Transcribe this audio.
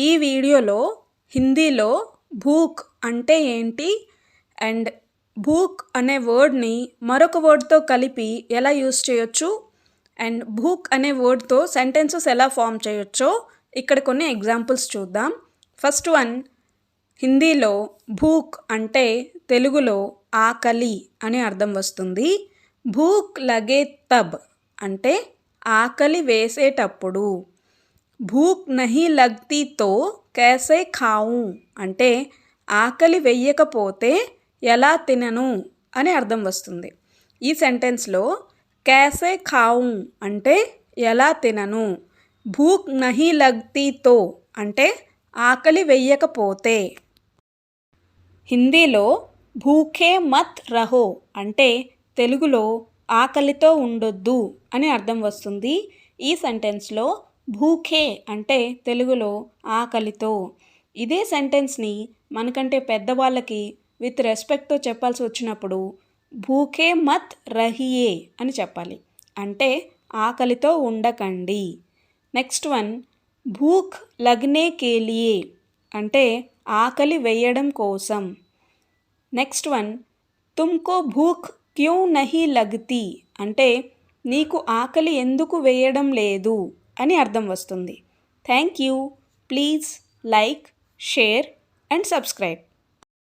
ఈ వీడియోలో హిందీలో భూక్ అంటే ఏంటి అండ్ భూక్ అనే వర్డ్ని మరొక వర్డ్తో కలిపి ఎలా యూస్ చేయొచ్చు అండ్ భూక్ అనే వర్డ్తో సెంటెన్సెస్ ఎలా ఫామ్ చేయొచ్చో ఇక్కడ కొన్ని ఎగ్జాంపుల్స్ చూద్దాం. ఫస్ట్ వన్, హిందీలో భూక్ అంటే తెలుగులో ఆకలి అని అర్థం వస్తుంది. భూక్ లగే తబ్ అంటే ఆకలి వేసేటప్పుడు. భూక్ నహీ లగ్తీ తో కైసే ఖాऊं అంటే ఆకలి వెయ్యకపోతే ఎలా తినను అని అర్థం వస్తుంది. ఈ సెంటెన్స్లో కైసే ఖాऊं అంటే ఎలా తినను, భూక్ నహీ లగ్తీ తో అంటే ఆకలి వెయ్యకపోతే. హిందీలో భూఖే మత్ రహో అంటే తెలుగులో ఆకలితో ఉండొద్దు అని అర్థం వస్తుంది. ఈ సెంటెన్స్లో భూఖే అంటే తెలుగులో ఆకలితో. ఇదే సెంటెన్స్ని మనకంటే పెద్దవాళ్ళకి విత్ రెస్పెక్ట్తో చెప్పాల్సి వచ్చినప్పుడు భూఖే మత్ రహియే అని చెప్పాలి, అంటే ఆకలితో ఉండకండి. నెక్స్ట్ వన్, భూక్ లగ్నే కేలియే అంటే ఆకలి వేయడం కోసం. నెక్స్ట్ వన్, తుమ్కో భూక్ క్యూ నహీ లగ్తీ అంటే నీకు ఆకలి ఎందుకు వేయడం లేదు అని అర్థం వస్తుంది. Thank you. Please like, share and subscribe.